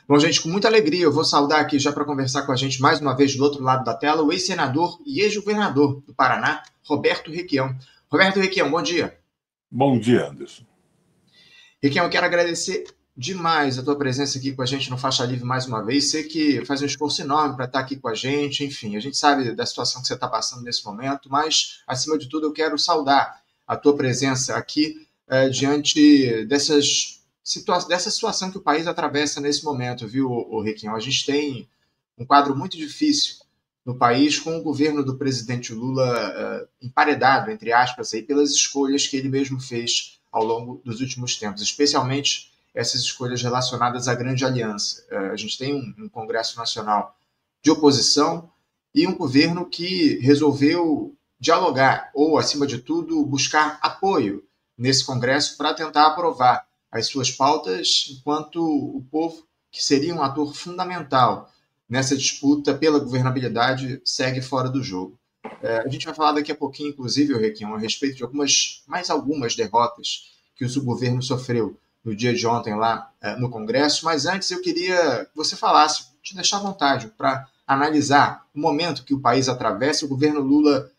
Bom, gente, com muita alegria, eu vou saudar aqui já para conversar com a gente mais uma vez do outro lado da tela o ex-senador e ex-governador do Paraná, Roberto Requião. Roberto Requião, bom dia. Bom dia, Anderson. Requião, eu quero agradecer demais a tua presença aqui com a gente no Faixa Livre mais uma vez. Sei que faz um esforço enorme para estar aqui com a gente, enfim, a gente sabe da situação que você está passando nesse momento, mas, acima de tudo, eu quero saudar a tua presença aqui diante dessa situação que o país atravessa nesse momento, viu, Requião? A gente tem um quadro muito difícil no país, com o governo do presidente Lula emparedado, entre aspas, aí, pelas escolhas que ele mesmo fez ao longo dos últimos tempos, especialmente essas escolhas relacionadas à grande aliança. A gente tem um Congresso Nacional de oposição e um governo que resolveu dialogar, ou, acima de tudo, buscar apoio nesse Congresso para tentar aprovar as suas pautas, enquanto o povo, que seria um ator fundamental nessa disputa pela governabilidade, segue fora do jogo. A gente vai falar daqui a pouquinho, inclusive, Requião, a respeito de mais algumas derrotas que o governo sofreu no dia de ontem lá no Congresso, mas antes eu queria que você falasse, te deixar à vontade para analisar o momento que o país atravessa, o governo Lula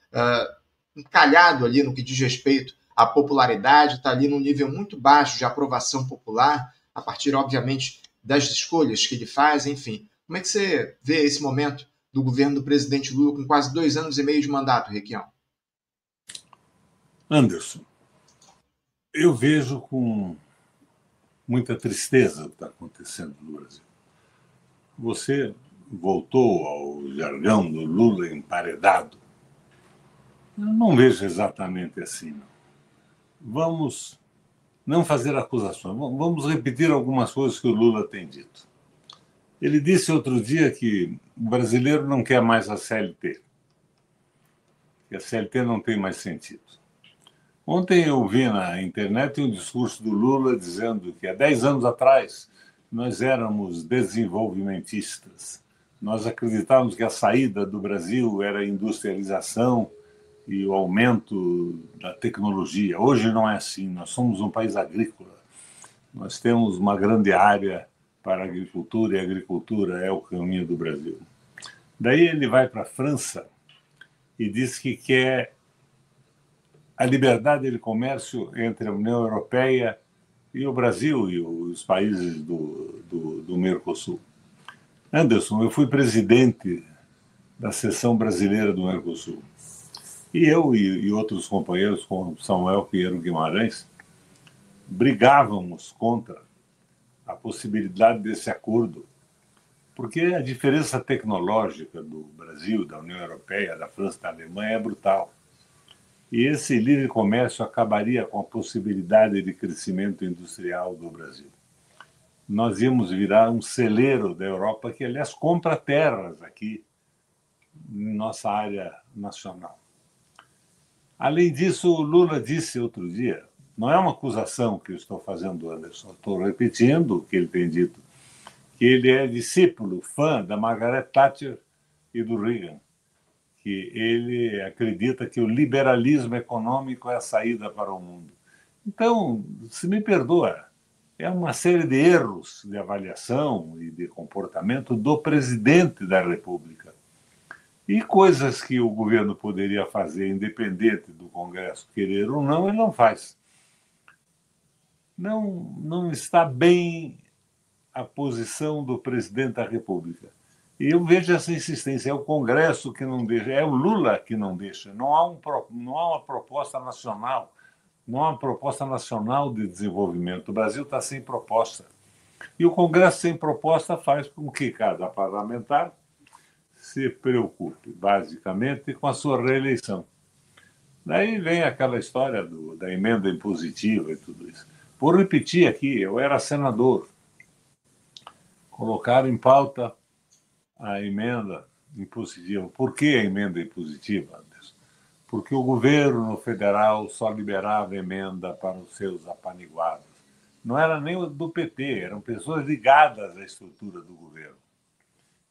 encalhado ali no que diz respeito à popularidade, está ali num nível muito baixo de aprovação popular, a partir, obviamente, das escolhas que ele faz, enfim. Como é que você vê esse momento do governo do presidente Lula com quase 2 anos e meio de mandato, Requião? Anderson, eu vejo com muita tristeza o que está acontecendo no Brasil. Você voltou ao jargão do Lula emparedado. Eu não vejo exatamente assim, não. Vamos não fazer acusações, vamos repetir algumas coisas que o Lula tem dito. Ele disse outro dia que o brasileiro não quer mais a CLT, que a CLT não tem mais sentido. Ontem eu vi na internet um discurso do Lula dizendo que há 10 anos atrás nós éramos desenvolvimentistas. Nós acreditávamos que a saída do Brasil era a industrialização e o aumento da tecnologia. Hoje não é assim, nós somos um país agrícola. Nós temos uma grande área para a agricultura e a agricultura é o caminho do Brasil. Daí ele vai para a França e diz que quer a liberdade de comércio entre a União Europeia e o Brasil e os países do Mercosul. Anderson, eu fui presidente da seção brasileira do Mercosul. E eu e outros companheiros, como Samuel Pinheiro Guimarães, brigávamos contra a possibilidade desse acordo, porque a diferença tecnológica do Brasil, da União Europeia, da França, da Alemanha é brutal. E esse livre comércio acabaria com a possibilidade de crescimento industrial do Brasil. Nós íamos virar um celeiro da Europa que, aliás, compra terras aqui em nossa área nacional. Além disso, o Lula disse outro dia, não é uma acusação que eu estou fazendo, Anderson, estou repetindo o que ele tem dito, que ele é discípulo, fã da Margaret Thatcher e do Reagan, que ele acredita que o liberalismo econômico é a saída para o mundo. Então, se me perdoa, é uma série de erros de avaliação e de comportamento do presidente da República. E coisas que o governo poderia fazer, independente do Congresso querer ou não, ele não faz. Não está bem a posição do presidente da República. E eu vejo essa insistência, é o Congresso que não deixa, é o Lula que não deixa. Não há uma proposta nacional, não há uma proposta nacional de desenvolvimento. O Brasil está sem proposta. E o Congresso sem proposta faz com que cada parlamentar se preocupe, basicamente, com a sua reeleição. Daí vem aquela história da emenda impositiva e tudo isso. Vou repetir aqui, eu era senador. Colocaram em pauta a emenda impositiva. Por que a emenda impositiva, Anderson? Porque o governo federal só liberava emenda para os seus apaniguados. Não era nem do PT, eram pessoas ligadas à estrutura do governo.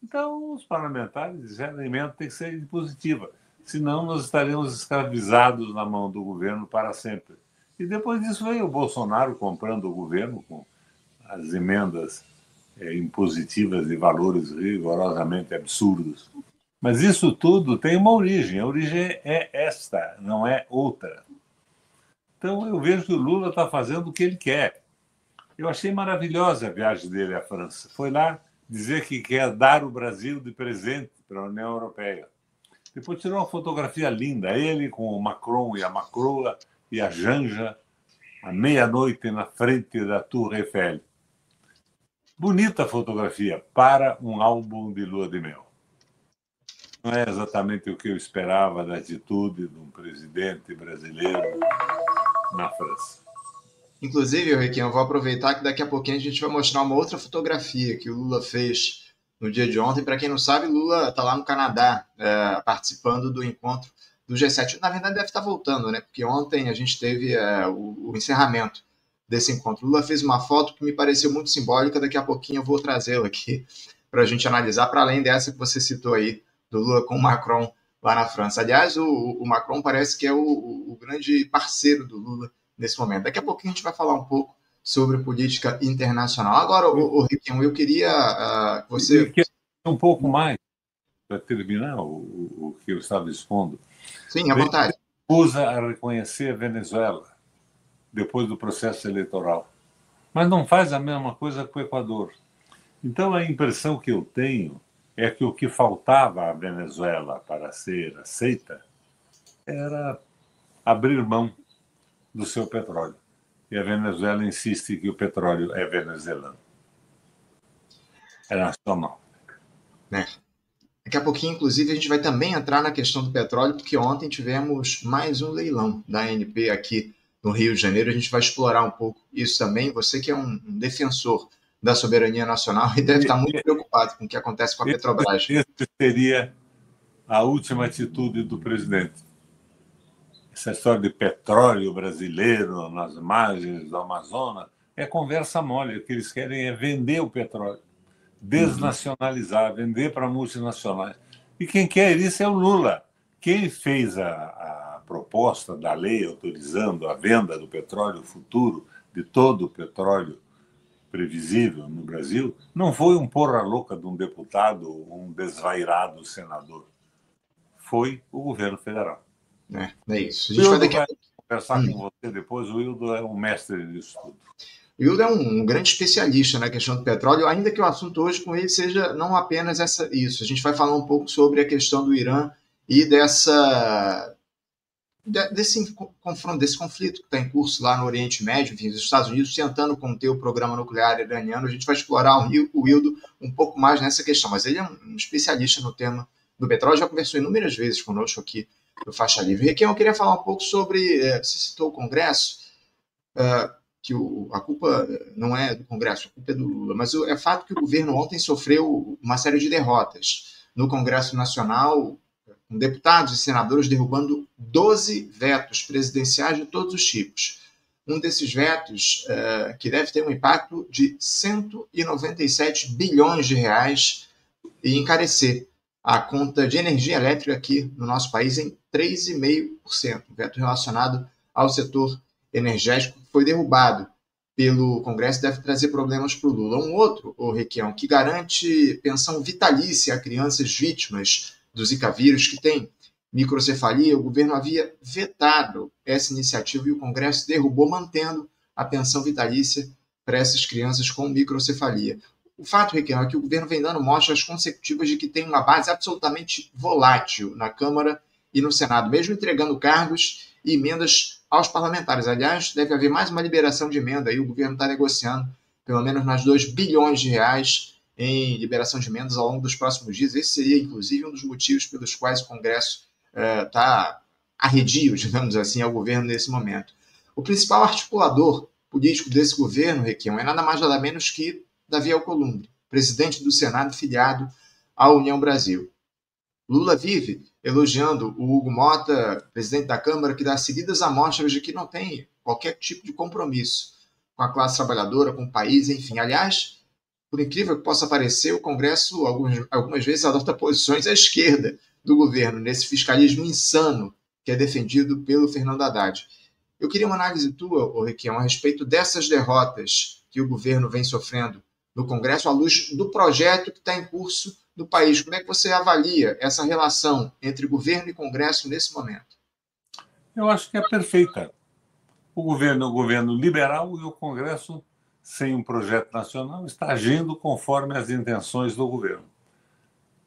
Então, os parlamentares disseram que a emenda tem que ser impositiva, senão nós estaremos escravizados na mão do governo para sempre. E depois disso veio o Bolsonaro comprando o governo com as emendas impositivas de valores rigorosamente absurdos. Mas isso tudo tem uma origem. A origem é esta, não é outra. Então, eu vejo que o Lula está fazendo o que ele quer. Eu achei maravilhosa a viagem dele à França. Foi lá dizer que quer dar o Brasil de presente para a União Europeia. Depois tirou uma fotografia linda, ele com o Macron e a Macroa e a Janja, à meia-noite na frente da Tour Eiffel. Bonita fotografia para um álbum de lua de mel. Não é exatamente o que eu esperava da atitude de um presidente brasileiro na França. Inclusive, Requião, eu vou aproveitar que daqui a pouquinho a gente vai mostrar uma outra fotografia que o Lula fez no dia de ontem. Para quem não sabe, Lula está lá no Canadá, participando do encontro do G7. Na verdade, deve estar voltando, né? Porque ontem a gente teve o encerramento desse encontro. Lula fez uma foto que me pareceu muito simbólica. Daqui a pouquinho eu vou trazê-la aqui para a gente analisar, para além dessa que você citou aí, do Lula com o Macron lá na França. Aliás, o Macron parece que é o grande parceiro do Lula nesse momento. Daqui a pouquinho a gente vai falar um pouco sobre política internacional. Agora, Requião, eu queria que você... Um pouco mais, para terminar o que eu estava expondo. Sim, à vontade. Usa a reconhecer a Venezuela depois do processo eleitoral, mas não faz a mesma coisa com o Equador. Então, a impressão que eu tenho é que o que faltava à Venezuela para ser aceita era abrir mão do seu petróleo. E a Venezuela insiste que o petróleo é venezuelano. É nacional. Daqui a pouquinho, inclusive, a gente vai também entrar na questão do petróleo, porque ontem tivemos mais um leilão da ANP aqui no Rio de Janeiro. A gente vai explorar um pouco isso também. Você que é um defensor da soberania nacional e deve estar muito preocupado com o que acontece com a Petrobras. Esse seria a última atitude do presidente. Essa história de petróleo brasileiro nas margens do Amazonas é conversa mole. O que eles querem é vender o petróleo, desnacionalizar, vender para multinacionais. E quem quer isso é o Lula. Quem fez a proposta da lei autorizando a venda do petróleo futuro, de todo o petróleo previsível no Brasil, não foi um porra louca de um deputado ou um desvairado senador. Foi o governo federal. É isso. A gente vai conversar com você depois. O Hildo é um mestre disso tudo. O Hildo é um grande especialista na questão do petróleo, ainda que o assunto hoje com ele seja não apenas isso. A gente vai falar um pouco sobre a questão do Irã e desse conflito que está em curso lá no Oriente Médio, enfim, os Estados Unidos tentando conter o programa nuclear iraniano. A gente vai explorar o Hildo um pouco mais nessa questão, mas ele é um especialista no tema do petróleo, já conversou inúmeras vezes conosco aqui do Faixa Livre. Requião, eu queria falar um pouco sobre, você citou o Congresso, que a culpa não é do Congresso, a culpa é do Lula, mas é fato que o governo ontem sofreu uma série de derrotas no Congresso Nacional, com deputados e senadores derrubando 12 vetos presidenciais de todos os tipos. Um desses vetos, que deve ter um impacto de 197 bilhões de reais e encarecer a conta de energia elétrica aqui no nosso país em 3,5%. O veto relacionado ao setor energético foi derrubado pelo Congresso, deve trazer problemas para o Lula. Um outro, Requião, que garante pensão vitalícia a crianças vítimas do Zika vírus, que tem microcefalia. O governo havia vetado essa iniciativa e o Congresso derrubou, mantendo a pensão vitalícia para essas crianças com microcefalia. O fato, Requião, é que o governo vem dando mostras consecutivas de que tem uma base absolutamente volátil na Câmara e no Senado, mesmo entregando cargos e emendas aos parlamentares. Aliás, deve haver mais uma liberação de emenda, aí o governo está negociando pelo menos mais 2 bilhões de reais em liberação de emendas ao longo dos próximos dias. Esse seria, inclusive, um dos motivos pelos quais o Congresso está arredio, digamos assim, ao governo nesse momento. O principal articulador político desse governo, Requião, é nada mais nada menos que Davi Alcolumbre, presidente do Senado filiado à União Brasil. Lula vive elogiando o Hugo Mota, presidente da Câmara, que dá seguidas amostras de que não tem qualquer tipo de compromisso com a classe trabalhadora, com o país, enfim. Aliás, por incrível que possa parecer, o Congresso algumas vezes adota posições à esquerda do governo, nesse fiscalismo insano que é defendido pelo Fernando Haddad. Eu queria uma análise tua, Requião, a respeito dessas derrotas que o governo vem sofrendo no Congresso à luz do projeto que está em curso no país. Como é que você avalia essa relação entre governo e Congresso nesse momento? Eu acho que é perfeita. O governo é um governo liberal e o Congresso, sem um projeto nacional, está agindo conforme as intenções do governo.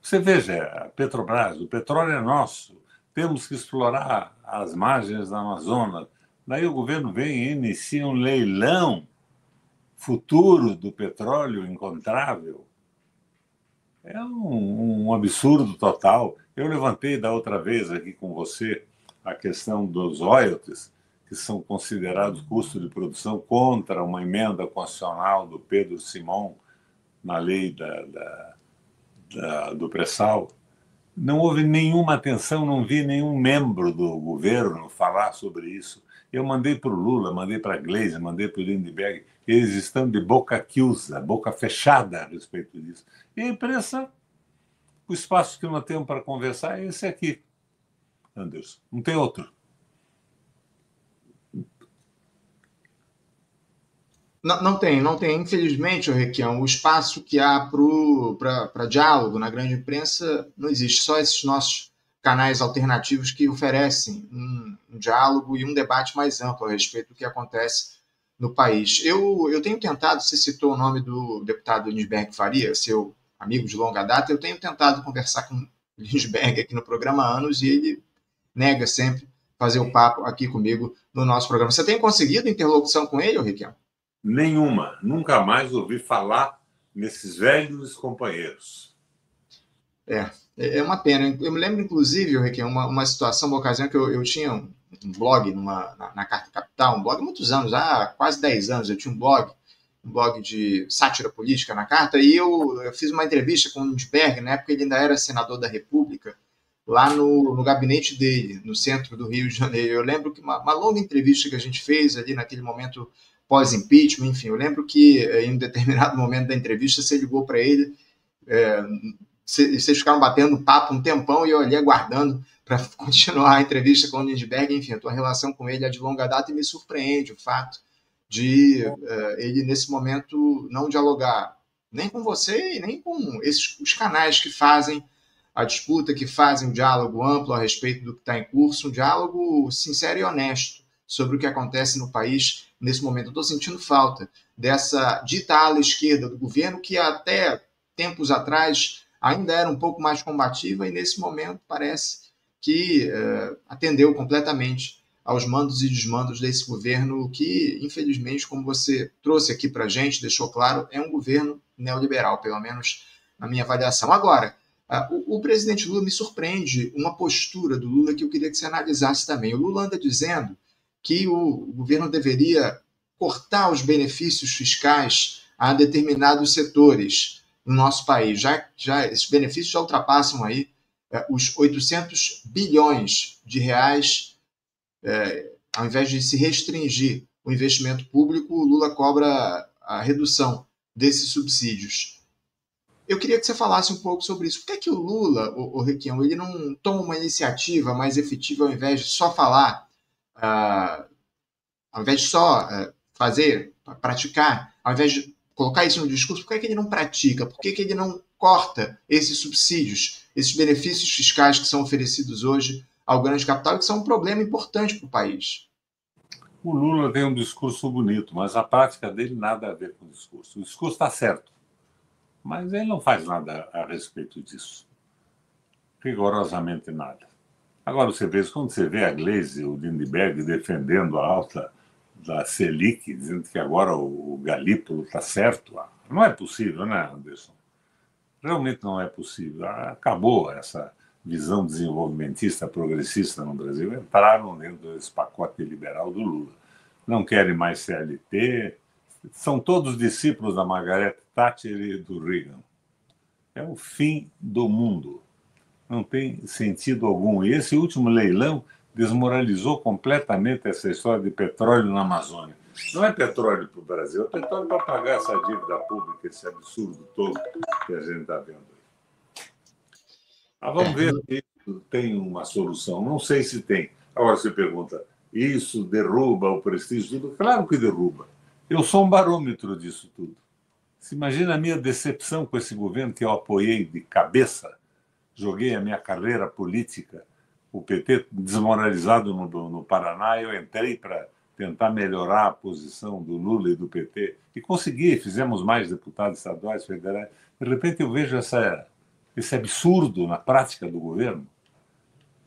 Você veja, a Petrobras, o petróleo é nosso, temos que explorar as margens da Amazonas. Daí o governo vem e inicia um leilão futuro do petróleo encontrável. É um absurdo total. Eu levantei da outra vez aqui com você a questão dos royalties, que são considerados custo de produção, contra uma emenda constitucional do Pedro Simão na lei do pré-sal. Não houve nenhuma atenção, não vi nenhum membro do governo falar sobre isso. Eu mandei para o Lula, mandei para a Gleisi, mandei para o Lindbergh. Eles estão de boca chiusa, boca fechada a respeito disso. E a imprensa, o espaço que nós temos para conversar é esse aqui, Anderson. Não tem outro. Não tem. Infelizmente, Requião, o espaço que há para diálogo na grande imprensa não existe. Só esses nossos canais alternativos que oferecem um diálogo e um debate mais amplo a respeito do que acontece no país. Eu tenho tentado, você citou o nome do deputado Lindbergh Faria, seu amigo de longa data, eu tenho tentado conversar com o Lindbergh aqui no programa há anos e ele nega sempre fazer o papo aqui comigo no nosso programa. Você tem conseguido interlocução com ele, Requião? Nenhuma. Nunca mais ouvi falar nesses velhos companheiros. É uma pena. Eu me lembro, inclusive, Requião, uma situação, uma ocasião que eu tinha um blog na Carta Capital, um blog há muitos anos, há quase 10 anos, eu tinha um blog de sátira política na Carta, e eu fiz uma entrevista com o Lindbergh, na época ele ainda era senador da República, lá no gabinete dele, no centro do Rio de Janeiro. Eu lembro que uma longa entrevista que a gente fez ali naquele momento pós-impeachment, enfim, eu lembro que em um determinado momento da entrevista você ligou para ele, vocês ficaram batendo papo um tempão e eu ali aguardando para continuar a entrevista com o Lindbergh. Enfim, a tua relação com ele é de longa data e me surpreende o fato de ele, nesse momento, não dialogar nem com você e nem com os canais que fazem a disputa, que fazem um diálogo amplo a respeito do que está em curso, um diálogo sincero e honesto sobre o que acontece no país nesse momento. Eu estou sentindo falta dessa dita ala esquerda do governo, que até tempos atrás ainda era um pouco mais combativa e nesse momento parece que atendeu completamente aos mandos e desmandos desse governo que, infelizmente, como você trouxe aqui para a gente, deixou claro, é um governo neoliberal, pelo menos na minha avaliação. Agora, o presidente Lula me surpreende uma postura do Lula que eu queria que você analisasse também. O Lula anda dizendo que o governo deveria cortar os benefícios fiscais a determinados setores no nosso país. Já esses benefícios já ultrapassam aí os 800 bilhões de reais. Ao invés de se restringir o investimento público, o Lula cobra a redução desses subsídios. Eu queria que você falasse um pouco sobre isso. Por que o Lula, o Requião, ele não toma uma iniciativa mais efetiva ao invés de só falar, ao invés de só fazer, praticar, ao invés de colocar isso no discurso, por que ele não pratica? Por que ele não corta esses subsídios, esses benefícios fiscais que são oferecidos hoje ao grande capital e que são um problema importante para o país? O Lula tem um discurso bonito, mas a prática dele nada a ver com o discurso. O discurso está certo, mas ele não faz nada a respeito disso. Rigorosamente nada. Agora, quando você vê a Gleisi, o Lindbergh defendendo a alta da Selic, dizendo que agora o Galípolo está certo, não é possível, né, Anderson? Realmente não é possível. Acabou essa visão desenvolvimentista, progressista no Brasil. Entraram dentro desse pacote liberal do Lula. Não querem mais CLT, são todos discípulos da Margaret Thatcher e do Reagan. É o fim do mundo. Não tem sentido algum. E esse último leilão desmoralizou completamente essa história de petróleo na Amazônia. Não é petróleo para o Brasil, é petróleo para pagar essa dívida pública, esse absurdo todo que a gente está vendo. Vamos ver se tem uma solução. Não sei se tem. Agora você pergunta, isso derruba o prestígio? Tudo? Claro que derruba. Eu sou um barômetro disso tudo. Você imagina a minha decepção com esse governo que eu apoiei de cabeça, joguei a minha carreira política, o PT desmoralizado no Paraná, eu entrei para tentar melhorar a posição do Lula e do PT, e consegui, fizemos mais deputados estaduais, federais. De repente eu vejo esse absurdo na prática do governo,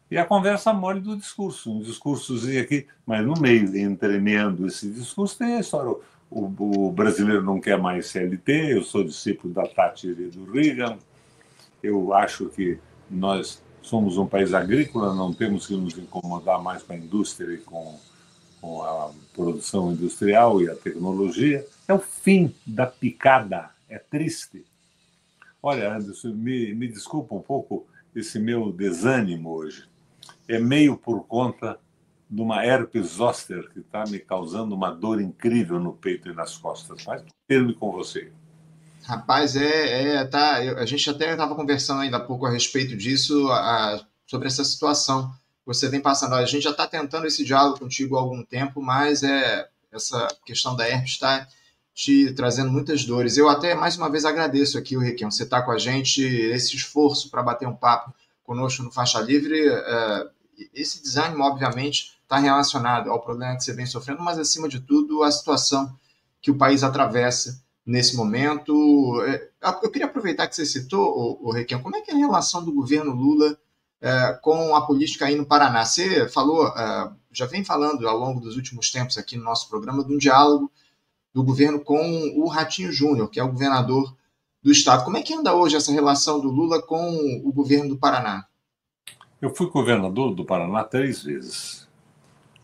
e a conversa mole do discurso, um discursozinho aqui, mas no meio, entremeando esse discurso, tem a história. O brasileiro não quer mais CLT, eu sou discípulo da Thatcher e do Reagan, eu acho que nós somos um país agrícola, não temos que nos incomodar mais com a indústria e com a produção industrial e a tecnologia. É o fim da picada, é triste. Olha, Anderson, me desculpa um pouco esse meu desânimo hoje. É meio por conta de uma herpes zoster que está me causando uma dor incrível no peito e nas costas. Mas termino com você. Rapaz, tá. A gente até estava conversando ainda há pouco a respeito disso, sobre essa situação que você vem passando. A gente já está tentando esse diálogo contigo há algum tempo, mas essa questão da herpes está te trazendo muitas dores. Eu até mais uma vez agradeço aqui, o Requião, você está com a gente, esse esforço para bater um papo conosco no Faixa Livre. Esse desânimo, obviamente, está relacionado ao problema que você vem sofrendo, mas, acima de tudo, a situação que o país atravessa nesse momento. Eu queria aproveitar que você citou, o Requião, como é que é a relação do governo Lula com a política aí no Paraná? Você falou, já vem falando ao longo dos últimos tempos aqui no nosso programa, de um diálogo do governo com o Ratinho Júnior, que é o governador do estado. Como é que anda hoje essa relação do Lula com o governo do Paraná? Eu fui governador do Paraná 3 vezes.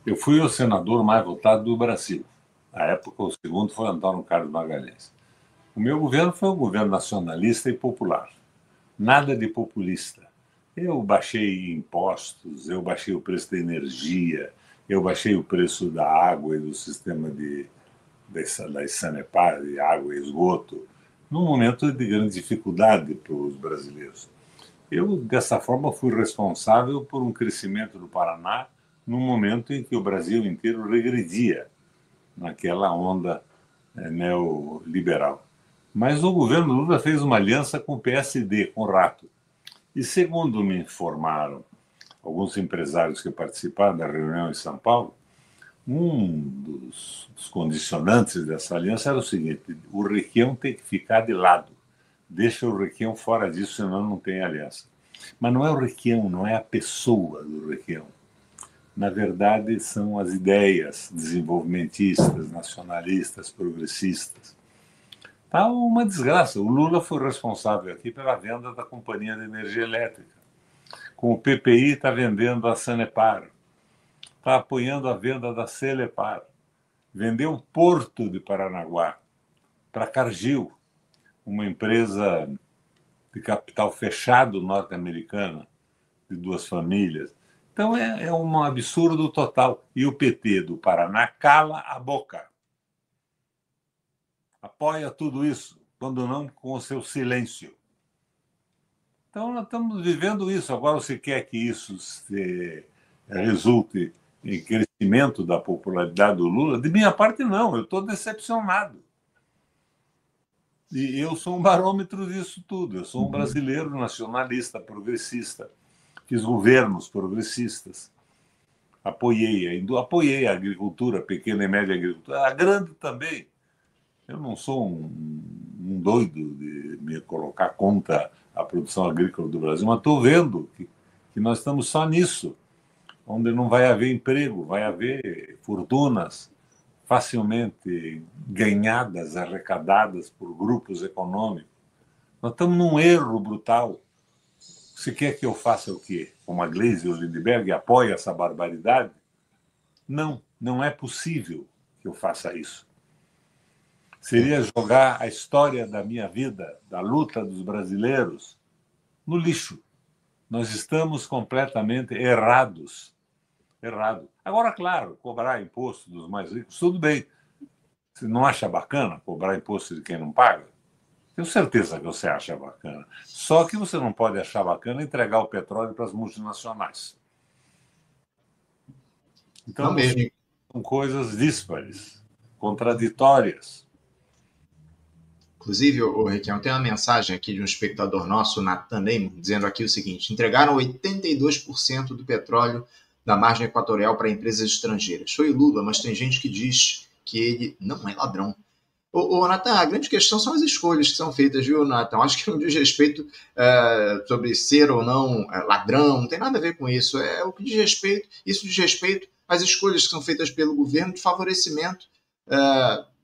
Eu fui o senador mais votado do Brasil. Na época, o segundo foi Antônio Carlos Magalhães. O meu governo foi um governo nacionalista e popular. Nada de populista. Eu baixei impostos, eu baixei o preço da energia, eu baixei o preço da água e do sistema da Sanepar, de água e esgoto, num momento de grande dificuldade para os brasileiros. Eu, dessa forma, fui responsável por um crescimento do Paraná num momento em que o Brasil inteiro regredia naquela onda neoliberal. Mas o governo Lula fez uma aliança com o PSD, com o Rato. E, segundo me informaram alguns empresários que participaram da reunião em São Paulo, um dos condicionantes dessa aliança era o seguinte: o Requião tem que ficar de lado. Deixa o Requião fora disso, senão não tem aliança. Mas não é o Requião, não é a pessoa do Requião. Na verdade, são as ideias desenvolvimentistas, nacionalistas, progressistas. Está uma desgraça. O Lula foi responsável aqui pela venda da Companhia de Energia Elétrica. Com o PPI está vendendo a Sanepar. Está apoiando a venda da Celepar. Vendeu o Porto de Paranaguá para Cargill, uma empresa de capital fechado norte-americana, de 2 famílias. Então é um absurdo total. E o PT do Paraná cala a boca. Apoia tudo isso, quando não com o seu silêncio. Então nós estamos vivendo isso. Agora você quer que isso resulte em crescimento da popularidade do Lula? De minha parte, não. Eu estou decepcionado. E eu sou um barômetro disso tudo. Eu sou um brasileiro nacionalista, progressista. Fiz governos progressistas. Apoiei a agricultura, pequena e média agricultura. A grande também. Eu não sou um doido de me colocar contra a produção agrícola do Brasil, mas estou vendo que nós estamos só nisso, onde não vai haver emprego, vai haver fortunas facilmente ganhadas, arrecadadas por grupos econômicos. Nós estamos num erro brutal. Você quer que eu faça o quê? Como a Gleisi e o Lindbergh apoia essa barbaridade? Não, não é possível que eu faça isso. Seria jogar a história da minha vida, da luta dos brasileiros, no lixo. Nós estamos completamente errados. Errado. Agora, claro, cobrar imposto dos mais ricos, tudo bem. Você não acha bacana cobrar imposto de quem não paga? Tenho certeza que você acha bacana. Só que você não pode achar bacana entregar o petróleo para as multinacionais. Então, são coisas díspares, contraditórias. Inclusive, Requião, tem uma mensagem aqui de um espectador nosso, Nathan Neyman, dizendo aqui o seguinte: entregaram 82% do petróleo da margem equatorial para empresas estrangeiras. Foi Lula, mas tem gente que diz que ele não é ladrão. Nathan, a grande questão são as escolhas que são feitas, viu, Nathan? Acho que não diz respeito sobre ser ou não ladrão, não tem nada a ver com isso. É o que diz respeito, isso diz respeito às escolhas que são feitas pelo governo de favorecimento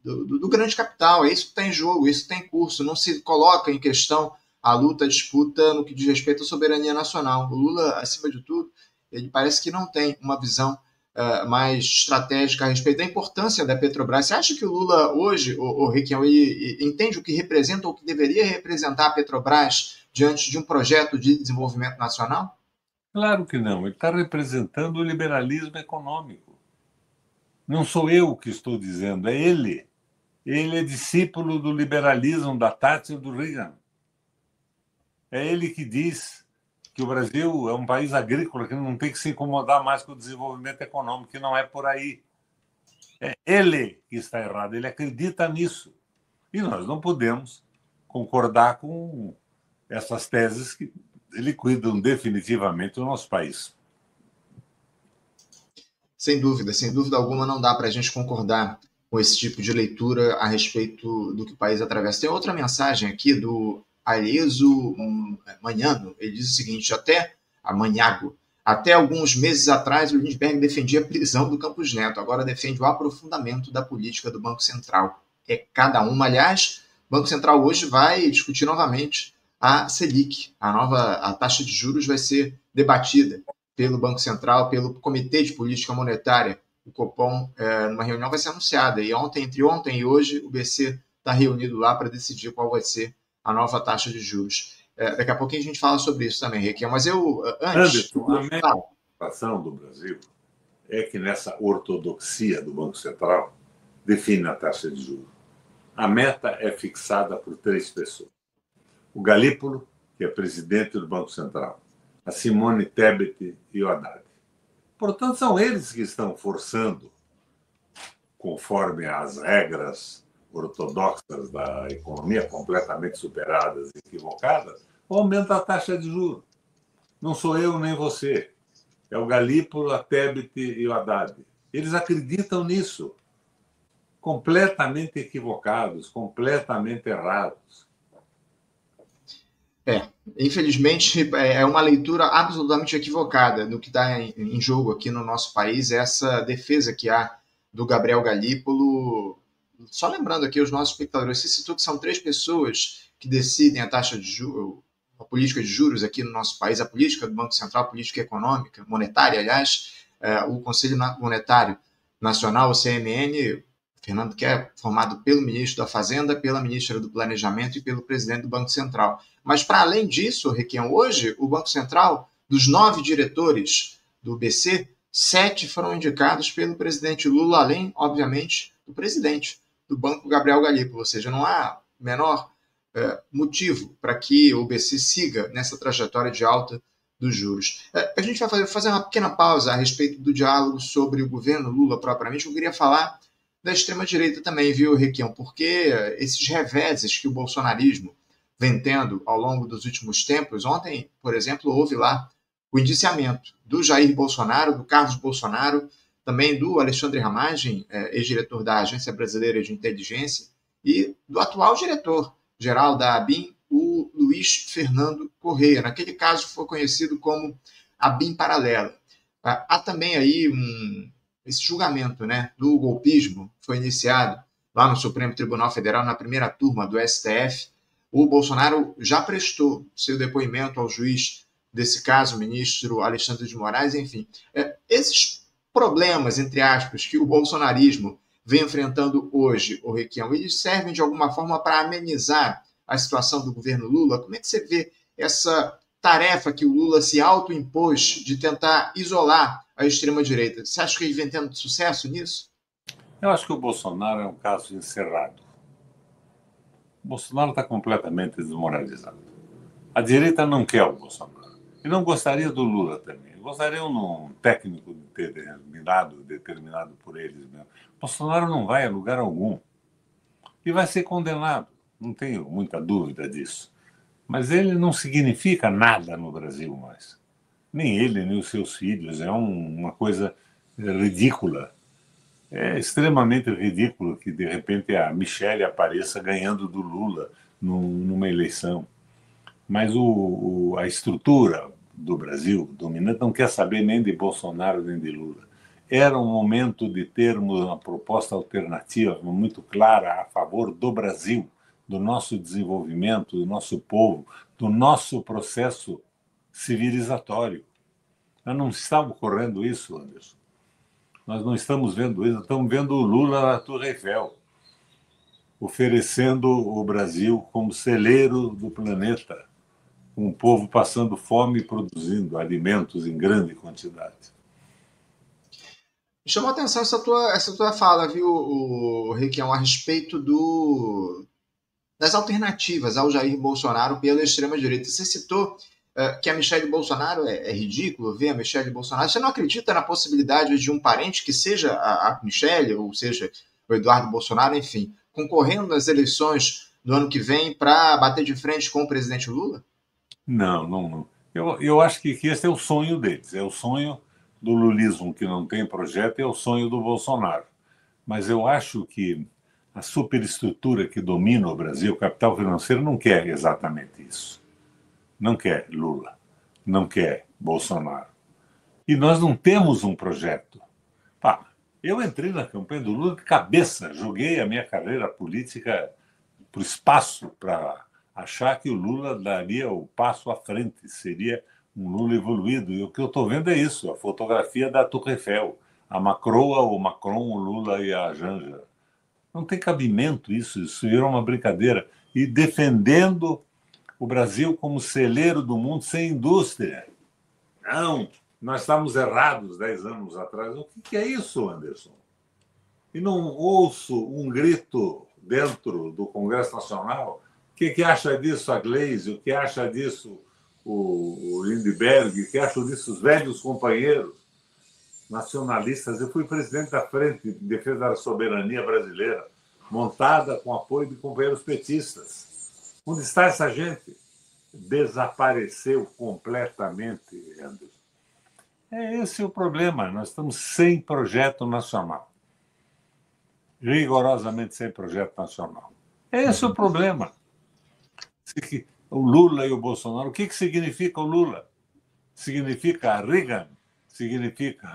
do grande capital. É isso que está em jogo, isso que está em curso. Não se coloca em questão a luta, a disputa no que diz respeito à soberania nacional. O Lula, acima de tudo, ele parece que não tem uma visão mais estratégica a respeito da importância da Petrobras. Você acha que o Lula hoje, Requião, ele entende o que representa ou o que deveria representar a Petrobras diante de um projeto de desenvolvimento nacional? Claro que não. Ele está representando o liberalismo econômico. Não sou eu que estou dizendo, é ele. Ele é discípulo do liberalismo da Thatcher e do Reagan. É ele que diz que o Brasil é um país agrícola que não tem que se incomodar mais com o desenvolvimento econômico, que não é por aí. É ele que está errado, ele acredita nisso. E nós não podemos concordar com essas teses que liquidam definitivamente o nosso país. Sem dúvida alguma, não dá para a gente concordar com esse tipo de leitura a respeito do que o país atravessa. Tem outra mensagem aqui do Aieso Manhano. Ele diz o seguinte: até alguns meses atrás, o Lindbergh defendia a prisão do Campos Neto, agora defende o aprofundamento da política do Banco Central. É cada uma. Aliás, o Banco Central hoje vai discutir novamente a Selic. A taxa de juros vai ser debatida pelo Banco Central, pelo Comitê de Política Monetária, o Copom, numa reunião vai ser anunciada. E entre ontem e hoje, o BC está reunido lá para decidir qual vai ser a nova taxa de juros. Daqui a pouquinho a gente fala sobre isso também, Requião. Mas Anderson, a minha preocupação do Brasil é que nessa ortodoxia do Banco Central define a taxa de juros. A meta é fixada por 3 pessoas. O Galípolo, que é presidente do Banco Central, a Simone Tebet e o Haddad. Portanto, são eles que estão forçando, conforme as regras ortodoxas da economia, completamente superadas e equivocadas, o aumento da taxa de juros. Não sou eu nem você. É o Galípolo, a Tebet e o Haddad. Eles acreditam nisso. Completamente equivocados, completamente errados. Infelizmente, é uma leitura absolutamente equivocada do que está em jogo aqui no nosso país, essa defesa que há do Gabriel Galípolo. Só lembrando aqui os nossos espectadores, você citou que são 3 pessoas que decidem a taxa de juros, a política de juros aqui no nosso país, a política do Banco Central, a política econômica, monetária, aliás, o Conselho Monetário Nacional, o CMN, Fernando, que é formado pelo ministro da Fazenda, pela ministra do Planejamento e pelo presidente do Banco Central. Mas, para além disso, Requião, hoje, o Banco Central, dos 9 diretores do BC, 7 foram indicados pelo presidente Lula, além, obviamente, do presidente do Banco, Gabriel Galípolo. Ou seja, não há menor motivo para que o BC siga nessa trajetória de alta dos juros. A gente vai fazer uma pequena pausa a respeito do diálogo sobre o governo Lula propriamente. Eu queria falar da extrema-direita também, viu, Requião? Porque esses reveses que o bolsonarismo vem tendo ao longo dos últimos tempos, ontem, por exemplo, houve lá o indiciamento do Jair Bolsonaro, do Carlos Bolsonaro, também do Alexandre Ramagem, ex-diretor da Agência Brasileira de Inteligência, e do atual diretor-geral da ABIN, o Luiz Fernando Correia. Naquele caso foi conhecido como ABIN Paralela. Há também aí esse julgamento, né, do golpismo foi iniciado lá no Supremo Tribunal Federal, na primeira turma do STF. O Bolsonaro já prestou seu depoimento ao juiz desse caso, o ministro Alexandre de Moraes, enfim. Esses problemas, entre aspas, que o bolsonarismo vem enfrentando hoje, o Requião, eles servem de alguma forma para amenizar a situação do governo Lula? Como é que você vê essa tarefa que o Lula se autoimpôs de tentar isolar a extrema-direita? Você acha que ele vem tendo sucesso nisso? Eu acho que o Bolsonaro é um caso encerrado. O Bolsonaro está completamente desmoralizado. A direita não quer o Bolsonaro. E não gostaria do Lula também. Gostariam de um técnico determinado por eles mesmo. Bolsonaro não vai a lugar algum. E vai ser condenado. não tenho muita dúvida disso. Mas ele não significa nada no Brasil mais. Nem ele, nem os seus filhos. É uma coisa ridícula. É extremamente ridículo que, de repente, a Michelle apareça ganhando do Lula numa eleição. Mas a estrutura do Brasil dominante não quer saber nem de Bolsonaro nem de Lula. Era um momento de termos uma proposta alternativa muito clara a favor do Brasil, do nosso desenvolvimento, do nosso povo, do nosso processo civilizatório. Nós não estamos ocorrendo isso, Anderson. Nós não estamos vendo isso, estamos vendo o Lula na Torre Eiffel, oferecendo o Brasil como celeiro do planeta, com o povo passando fome e produzindo alimentos em grande quantidade. Me chamou a atenção essa tua fala, viu, Requião, a respeito das alternativas ao Jair Bolsonaro pela extrema-direita. Você citou que a Michelle Bolsonaro é ridículo ver a Michelle Bolsonaro. Você não acredita na possibilidade de um parente que seja a Michelle, ou seja, o Eduardo Bolsonaro, enfim, concorrendo nas eleições do ano que vem para bater de frente com o presidente Lula? Não. Eu acho que esse é o sonho deles, é o sonho do lulismo que não tem projeto, é o sonho do Bolsonaro. Mas eu acho que a superestrutura que domina o Brasil, o capital financeiro, não quer exatamente isso. Não quer Lula, não quer Bolsonaro. E nós não temos um projeto. Eu entrei na campanha do Lula de cabeça, joguei a minha carreira política para o espaço para achar que o Lula daria o passo à frente, seria um Lula evoluído. E o que eu estou vendo é isso, a fotografia da Torre Eiffel, a Macroa, o Macron, o Lula e a Janja. Não tem cabimento isso virou uma brincadeira. E defendendo o Brasil como celeiro do mundo sem indústria. Não, nós estávamos errados 10 anos atrás. O que é isso, Anderson? E não ouço um grito dentro do Congresso Nacional. O que acha disso a Gleisi? O que acha disso o Lindbergh? O que acham disso os velhos companheiros nacionalistas? Eu fui presidente da Frente de Defesa da Soberania Brasileira, montada com apoio de companheiros petistas. Onde está essa gente? Desapareceu completamente, Anderson. Esse é o problema. Nós estamos sem projeto nacional. Rigorosamente sem projeto nacional. Esse é o problema. O Lula e o Bolsonaro. O que significa o Lula? Significa a Reagan? Significa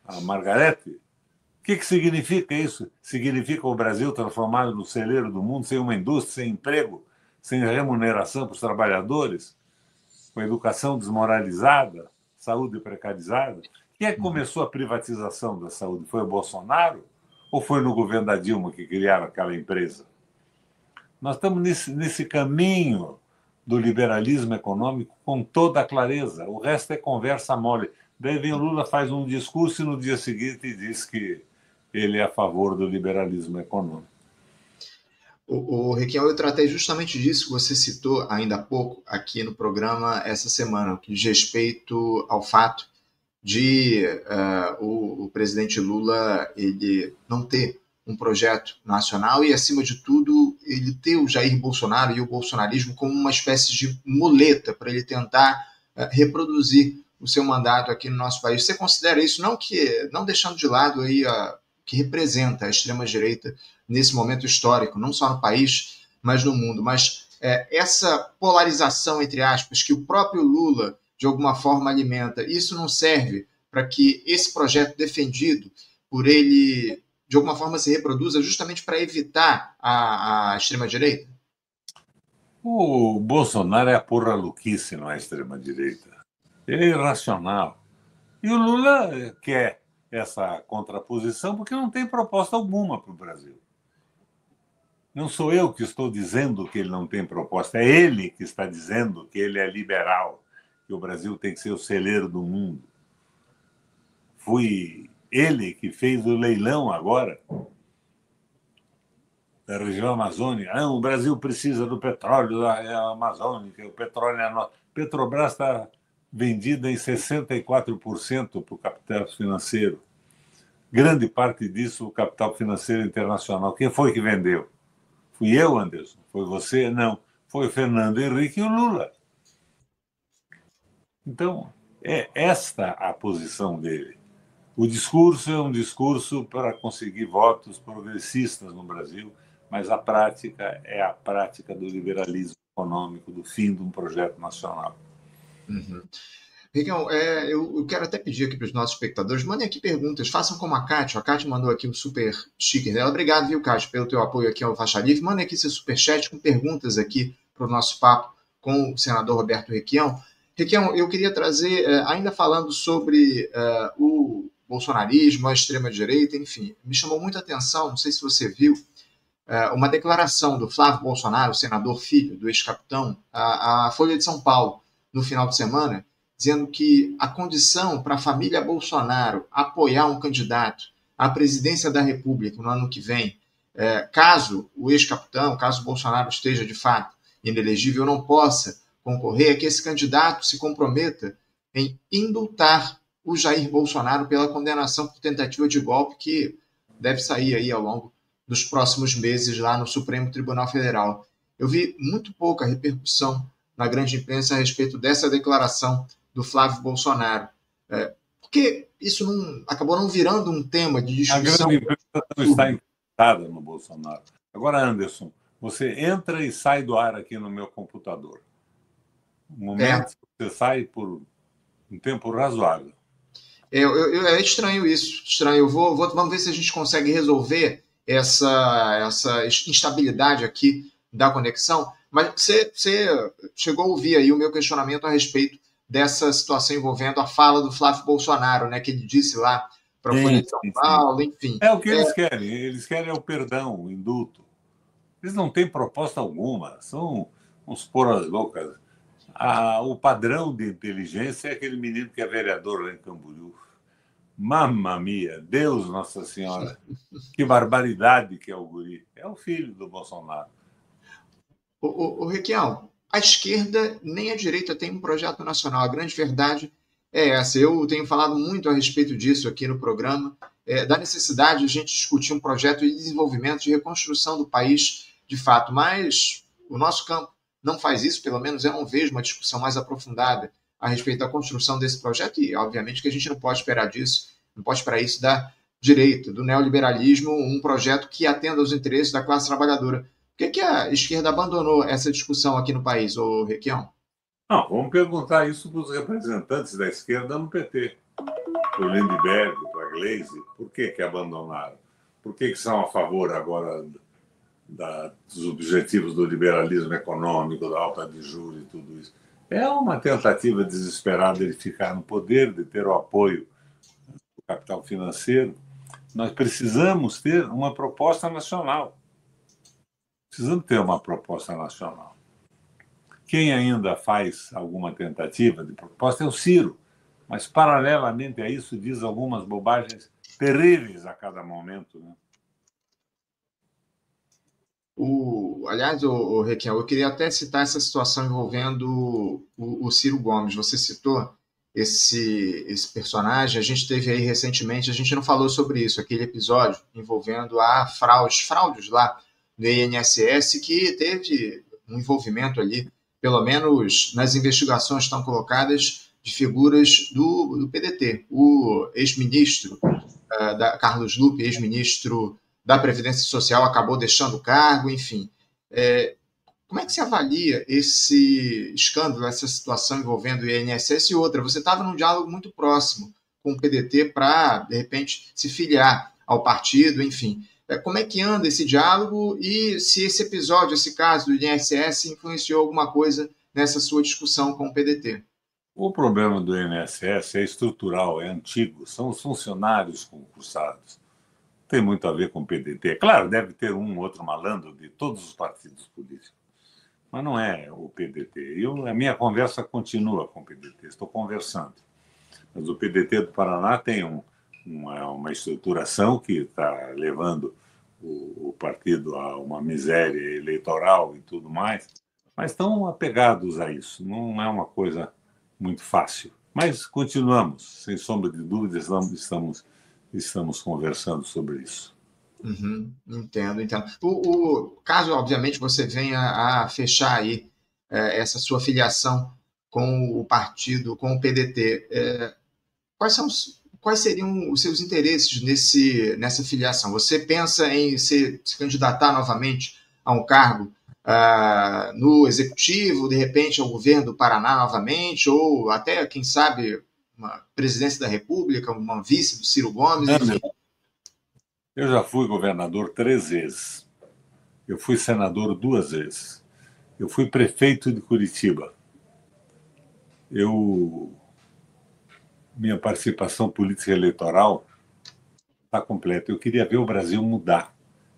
a Margarete? O que significa isso? Significa o Brasil transformado no celeiro do mundo, sem uma indústria, sem emprego, sem remuneração para os trabalhadores, com educação desmoralizada, saúde precarizada? Quem é que começou a privatização da saúde? Foi o Bolsonaro ou foi no governo da Dilma que criaram aquela empresa? Nós estamos nesse caminho do liberalismo econômico com toda a clareza. O resto é conversa mole. Daí vem o Lula, faz um discurso e no dia seguinte diz que ele é a favor do liberalismo econômico. Requião, eu tratei justamente disso que você citou ainda há pouco aqui no programa essa semana, que diz respeito ao fato de o presidente Lula ele não ter um projeto nacional e, acima de tudo, ele ter o Jair Bolsonaro e o bolsonarismo como uma espécie de muleta para ele tentar reproduzir o seu mandato aqui no nosso país. Você considera isso, não deixando de lado aí que representa a extrema-direita nesse momento histórico, não só no país, mas no mundo, mas essa polarização, entre aspas, que o próprio Lula, de alguma forma, alimenta, isso não serve para que esse projeto defendido por ele, de alguma forma, se reproduza justamente para evitar a extrema-direita? O Bolsonaro é a porra louquice, não é a extrema-direita. Ele é irracional. E o Lula quer essa contraposição porque não tem proposta alguma para o Brasil. Não sou eu que estou dizendo que ele não tem proposta, é ele que está dizendo que ele é liberal, que o Brasil tem que ser o celeiro do mundo. Foi ele que fez o leilão agora da região amazônica. O Brasil precisa do petróleo da amazônica, o petróleo é nosso. Petrobras está vendida em 64% para o capital financeiro. Grande parte disso, o capital financeiro internacional. Quem foi que vendeu? Fui eu, Anderson? Foi você? Não. Foi o Fernando Henrique e o Lula. Então, é esta a posição dele. O discurso é um discurso para conseguir votos progressistas no Brasil, mas a prática é a prática do liberalismo econômico, do fim de um projeto nacional. Uhum. Riquelme, eu quero até pedir aqui para os nossos espectadores, mandem aqui perguntas, façam como a Kátia. A Kátia mandou aqui um super sticker dela. Obrigado, viu, Kátia, pelo teu apoio aqui ao Faixa Livre. Mandem aqui seu superchat com perguntas aqui para o nosso papo com o senador Roberto Requião. Requião, eu queria trazer, ainda falando sobre o bolsonarismo, a extrema-direita, enfim, me chamou muita atenção, não sei se você viu, uma declaração do Flávio Bolsonaro, senador filho do ex-capitão, à Folha de São Paulo, no final de semana, dizendo que a condição para a família Bolsonaro apoiar um candidato à presidência da República no ano que vem, caso o ex-capitão, caso o Bolsonaro esteja de fato inelegível, não possa concorrer, é que esse candidato se comprometa em indultar o Jair Bolsonaro pela condenação por tentativa de golpe que deve sair aí ao longo dos próximos meses lá no Supremo Tribunal Federal. Eu vi muito pouca repercussão na grande imprensa a respeito dessa declaração do Flávio Bolsonaro. Porque isso acabou não virando um tema de discussão. A grande imprensa não está interessada no Bolsonaro. Agora, Anderson, você entra e sai do ar aqui no meu computador. Um momento você sai por um tempo razoável. É estranho isso. Estranho. Vamos ver se a gente consegue resolver essa instabilidade aqui da conexão. Mas você chegou a ouvir aí o meu questionamento a respeito dessa situação envolvendo a fala do Flávio Bolsonaro, né, que ele disse lá para a Folha de São Paulo, enfim. É o que eles querem. Eles querem o perdão, o indulto. Eles não têm proposta alguma. São uns poras loucas. O padrão de inteligência é aquele menino que é vereador lá em Camboriú. Mamma mia, Deus Nossa Senhora. Que barbaridade que é o guri. É o filho do Bolsonaro. O Requião, a esquerda nem a direita tem um projeto nacional. A grande verdade é essa. Eu tenho falado muito a respeito disso aqui no programa, da necessidade de a gente discutir um projeto de desenvolvimento, de reconstrução do país, de fato. Mas o nosso campo não faz isso, pelo menos eu não vejo uma discussão mais aprofundada a respeito da construção desse projeto e, obviamente, que a gente não pode esperar disso, não pode esperar isso da direita, do neoliberalismo, um projeto que atenda aos interesses da classe trabalhadora. Por que a esquerda abandonou essa discussão aqui no país, ô Requião? Não, vamos perguntar isso para os representantes da esquerda no PT. Para o Lindbergh, para a Gleisi, por que abandonaram? Por que são a favor agora dos objetivos do liberalismo econômico, da alta de juros e tudo isso? É uma tentativa desesperada de ficar no poder, de ter o apoio do capital financeiro. Nós precisamos ter uma proposta nacional. Precisamos ter uma proposta nacional. Quem ainda faz alguma tentativa de proposta é o Ciro, mas, paralelamente a isso, diz algumas bobagens terríveis a cada momento. Né? Aliás, o Requião, eu queria até citar essa situação envolvendo o Ciro Gomes. Você citou esse personagem. A gente teve aí recentemente, a gente não falou sobre isso, aquele episódio envolvendo a fraudes lá do INSS, que teve um envolvimento ali, pelo menos nas investigações estão colocadas, de figuras do PDT. O ex-ministro Carlos Lupe, ex-ministro da Previdência Social, acabou deixando o cargo, enfim. Como é que se avalia esse escândalo, essa situação envolvendo o INSS e outra? Você estava num diálogo muito próximo com o PDT para, de repente, se filiar ao partido, enfim. Como é que anda esse diálogo e se esse episódio, esse caso do INSS influenciou alguma coisa nessa sua discussão com o PDT? O problema do INSS é estrutural, é antigo, são os funcionários concursados. Tem muito a ver com o PDT. Claro, deve ter um ou outro malandro de todos os partidos políticos, mas não é o PDT. A minha conversa continua com o PDT, estou conversando. Mas o PDT do Paraná tem uma estruturação que está levando o partido a uma miséria eleitoral e tudo mais, mas estão apegados a isso. Não é uma coisa muito fácil. Mas continuamos, sem sombra de dúvidas, estamos conversando sobre isso. Uhum, entendo, entendo. Caso, obviamente, você venha a fechar aí essa sua filiação com o partido, com o PDT, quais seriam os seus interesses nessa filiação? Você pensa em se candidatar novamente a um cargo no executivo, de repente ao governo do Paraná novamente, ou até, quem sabe, uma presidência da República, uma vice do Ciro Gomes, Não, enfim. não. Eu já fui governador 3 vezes. Eu fui senador 2 vezes. Eu fui prefeito de Curitiba. Minha participação política eleitoral está completa. Eu queria ver o Brasil mudar.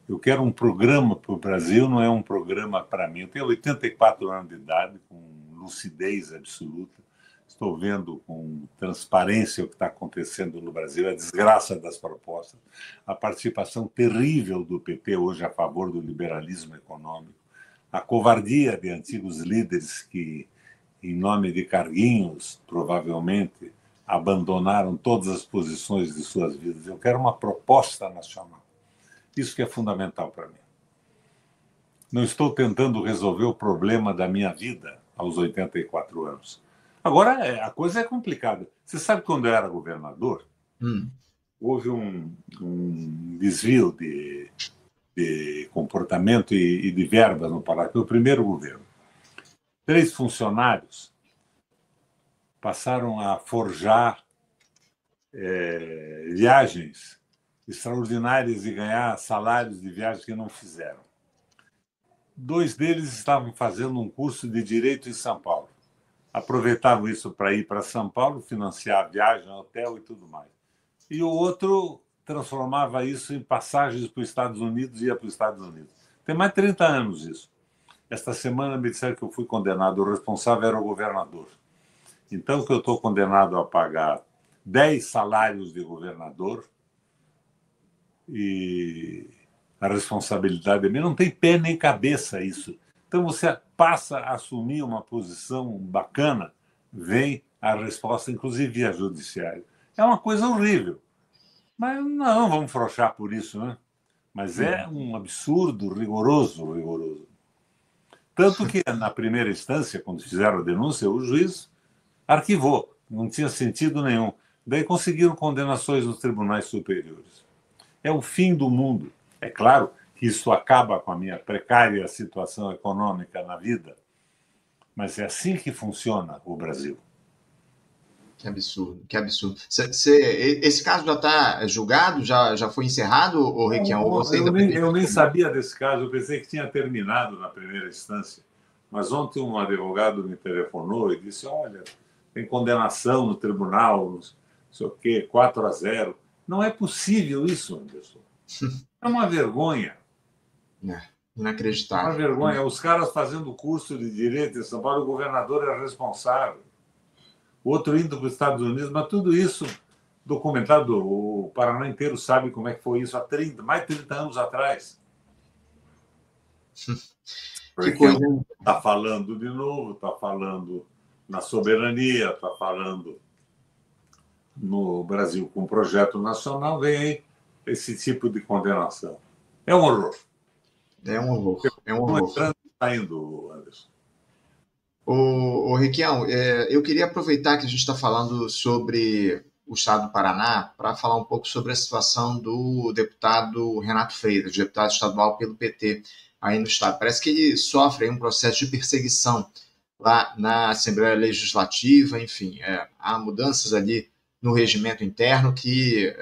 Eu quero um programa para o Brasil, não é um programa para mim. Eu tenho 84 anos de idade, com lucidez absoluta. Estou vendo com transparência o que está acontecendo no Brasil, a desgraça das propostas, a participação terrível do PT hoje a favor do liberalismo econômico, a covardia de antigos líderes que, em nome de carguinhos, provavelmente, abandonaram todas as posições de suas vidas. Eu quero uma proposta nacional. Isso que é fundamental para mim. Não estou tentando resolver o problema da minha vida aos 84 anos. Agora, a coisa é complicada. Você sabe que quando eu era governador, houve um desvio de comportamento e de verbas no Pará. Foi o primeiro governo. 3 funcionários passaram a forjar viagens extraordinárias e ganhar salários de viagens que não fizeram. 2 deles estavam fazendo um curso de Direito em São Paulo. Aproveitavam isso para ir para São Paulo, financiar a viagem, hotel e tudo mais. E o outro transformava isso em passagens para os Estados Unidos e ia para os Estados Unidos. Tem mais de 30 anos isso. Esta semana me disseram que eu fui condenado. O responsável era o governador. Então, que eu estou condenado a pagar 10 salários de governador e a responsabilidade é minha. Não tem pé nem cabeça isso. Então, você passa a assumir uma posição bacana, vem a resposta, inclusive via judiciário. É uma coisa horrível. Mas não vamos frouxar por isso, né? Mas é um absurdo rigoroso, rigoroso. Tanto que, na primeira instância, quando fizeram a denúncia, o juiz arquivou, não tinha sentido nenhum. Daí conseguiram condenações nos tribunais superiores. É o fim do mundo. É claro que isso acaba com a minha precária situação econômica na vida, mas é assim que funciona o Brasil. Que absurdo, que absurdo. Esse caso já está julgado? Já foi encerrado, ou Requião? Ou você ainda Eu nem sabia desse caso, eu pensei que tinha terminado na primeira instância. Mas ontem um advogado me telefonou e disse: olha, tem condenação no tribunal, não sei o quê, 4-0. Não é possível isso, Anderson. É uma vergonha. Inacreditável. Uma vergonha. Os caras fazendo curso de direito em São Paulo, o governador era responsável. O outro indo para os Estados Unidos, mas tudo isso documentado. O Paraná inteiro sabe como é que foi isso há mais de 30 anos atrás. Que coisa. Está falando de novo, está falando na soberania, está falando no Brasil com um projeto nacional, vem aí esse tipo de condenação. É um horror. É um horror. É um horror. Entrando e saindo, Anderson. Requião, eu queria aproveitar que a gente está falando sobre o estado do Paraná para falar um pouco sobre a situação do deputado Renato Freitas, deputado estadual pelo PT aí no estado. Parece que ele sofre aí um processo de perseguição lá na Assembleia Legislativa, enfim, há mudanças ali no regimento interno que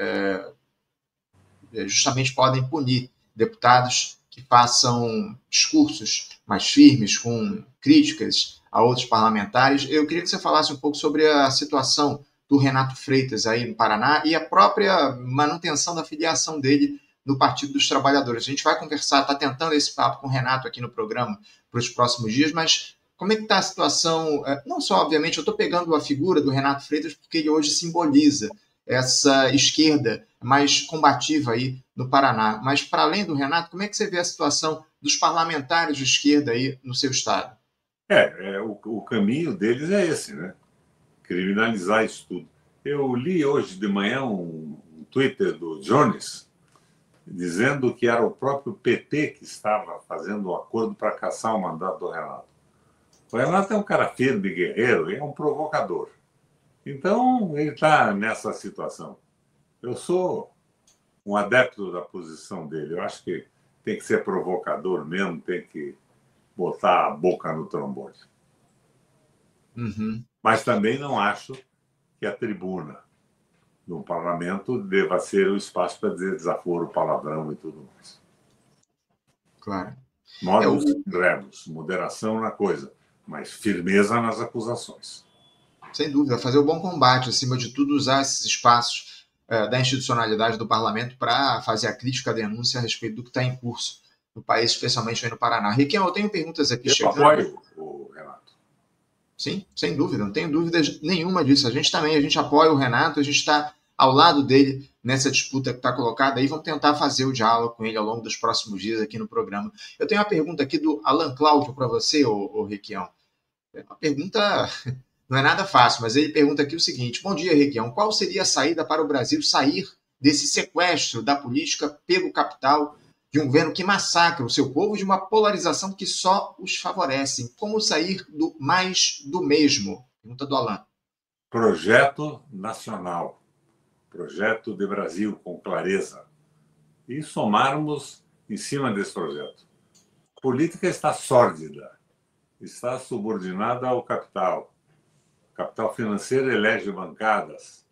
justamente podem punir deputados que façam discursos mais firmes, com críticas a outros parlamentares. Eu queria que você falasse um pouco sobre a situação do Renato Freitas aí no Paraná e a própria manutenção da filiação dele no Partido dos Trabalhadores. A gente vai conversar, está tentando esse papo com o Renato aqui no programa para os próximos dias, mas como é que está a situação? Não só, obviamente, eu estou pegando a figura do Renato Freitas porque ele hoje simboliza essa esquerda mais combativa aí no Paraná. Mas, para além do Renato, como é que você vê a situação dos parlamentares de esquerda aí no seu estado? O caminho deles é esse, né? Criminalizar isso tudo. Eu li hoje de manhã um Twitter do Jones, dizendo que era o próprio PT que estava fazendo um acordo para caçar o mandato do Renato. O Renato é um cara firme, guerreiro, e é um provocador. Então, ele está nessa situação. Eu sou um adepto da posição dele. Eu acho que tem que ser provocador mesmo, tem que botar a boca no trombone. Uhum. Mas também não acho que a tribuna do parlamento deva ser o espaço para dizer desaforo, palavrão e tudo mais. Claro. Modus rebus, moderação na coisa, mas firmeza nas acusações. Sem dúvida, fazer o bom combate, acima de tudo, usar esses espaços da institucionalidade do parlamento para fazer a crítica, a denúncia a respeito do que está em curso no país, especialmente aí no Paraná. Riquelme, eu tenho perguntas aqui chegando. Eu apoio o Renato. Sim, sem dúvida, não tenho dúvida nenhuma disso. A gente apoia o Renato, a gente está ao lado dele nessa disputa que está colocada aí. Vamos tentar fazer o diálogo com ele ao longo dos próximos dias aqui no programa. Eu tenho uma pergunta aqui do Alan Cláudio para você, ô Riquelme. É uma pergunta... Não é nada fácil, mas ele pergunta aqui o seguinte: bom dia, Requião. Qual seria a saída para o Brasil sair desse sequestro da política pelo capital, de um governo que massacra o seu povo, de uma polarização que só os favorece? Como sair do mais do mesmo? Pergunta do Alan. Projeto nacional. Projeto de Brasil, com clareza. E somarmos em cima desse projeto. A política está sórdida, está subordinada ao capital. Capital financeiro elege bancadas.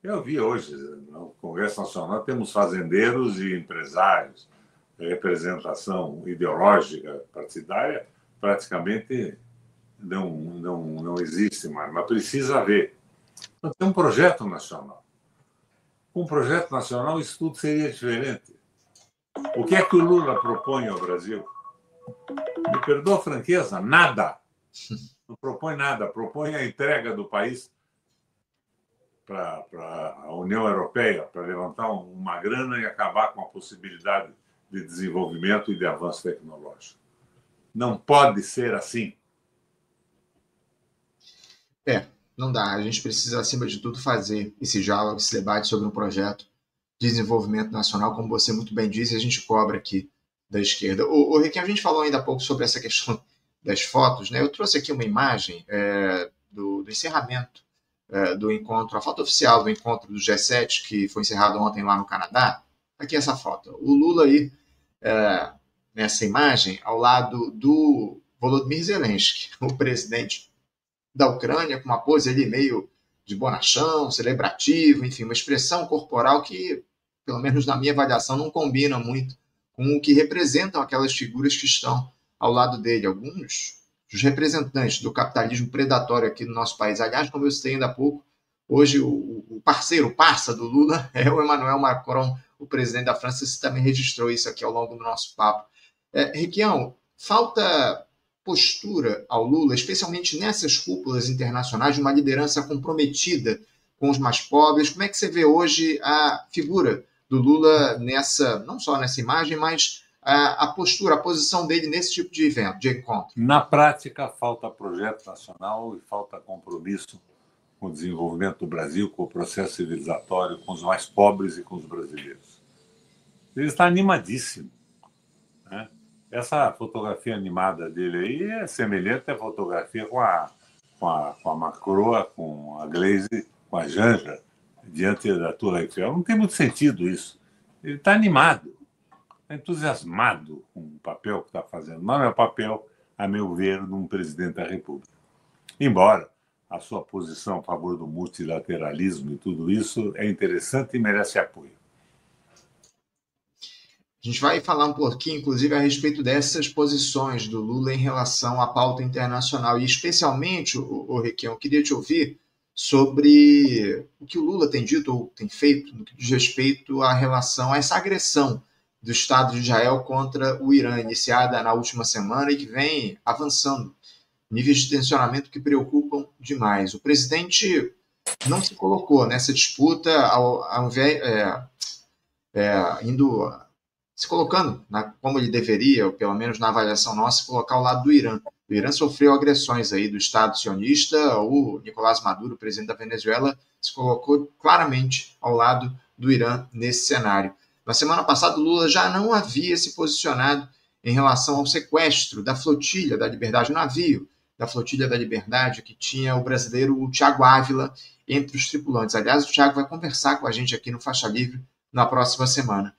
Eu vi hoje, no Congresso Nacional, temos fazendeiros e empresários. A representação ideológica partidária praticamente não existe mais, mas precisa haver. Então, tem um projeto nacional. Com um projeto nacional, isso tudo seria diferente. O que é que o Lula propõe ao Brasil? Me perdoa a franqueza, nada. Não propõe nada, propõe a entrega do país para a União Europeia, para levantar uma grana e acabar com a possibilidade de desenvolvimento e de avanço tecnológico. Não pode ser assim. Não dá. A gente precisa, acima de tudo, fazer esse diálogo, esse debate sobre um projeto de desenvolvimento nacional, como você muito bem disse, a gente cobra aqui da esquerda. O Riquelme, a gente falou ainda há pouco sobre essa questão das fotos, né? Eu trouxe aqui uma imagem do encerramento do encontro, a foto oficial do encontro do G7, que foi encerrado ontem lá no Canadá. Aqui essa foto. O Lula aí, nessa imagem, ao lado do Volodymyr Zelensky, o presidente da Ucrânia, com uma pose ali meio de bonachão, celebrativo, enfim, uma expressão corporal que, pelo menos na minha avaliação, não combina muito com o que representam aquelas figuras que estão ao lado dele, alguns dos representantes do capitalismo predatório aqui no nosso país. Aliás, como eu citei ainda há pouco, hoje o parça do Lula é o Emmanuel Macron, o presidente da França. Você também registrou isso aqui ao longo do nosso papo. Riquião, falta postura ao Lula, especialmente nessas cúpulas internacionais, de uma liderança comprometida com os mais pobres. Como é que você vê hoje a figura do Lula não só nessa imagem, mas a postura, a posição dele nesse tipo de evento, de encontro? Na prática, falta projeto nacional e falta compromisso com o desenvolvimento do Brasil, com o processo civilizatório, com os mais pobres e com os brasileiros. Ele está animadíssimo, né? Essa fotografia animada dele aí é semelhante à fotografia com a Macroa, com a Glaze, com a Janja, diante da Torre Eiffel. Não tem muito sentido isso. Ele está animado, está entusiasmado com o papel que está fazendo. Não é o papel, a meu ver, de um presidente da República. Embora a sua posição a favor do multilateralismo e tudo isso é interessante e merece apoio. A gente vai falar um pouquinho, inclusive, a respeito dessas posições do Lula em relação à pauta internacional. E, especialmente, Requião, eu queria te ouvir sobre o que o Lula tem dito ou tem feito no que diz respeito à relação a essa agressão do Estado de Israel contra o Irã, iniciada na última semana e que vem avançando. Níveis de tensionamento que preocupam demais. O presidente não se colocou nessa disputa, se colocando, como ele deveria, ou pelo menos na avaliação nossa, colocar ao lado do Irã. O Irã sofreu agressões aí do Estado sionista, o Nicolás Maduro, presidente da Venezuela, se colocou claramente ao lado do Irã nesse cenário. Na semana passada, o Lula já não havia se posicionado em relação ao sequestro da Flotilha da Liberdade, o navio da Flotilha da Liberdade, que tinha o brasileiro Thiago Ávila entre os tripulantes. Aliás, o Thiago vai conversar com a gente aqui no Faixa Livre na próxima semana.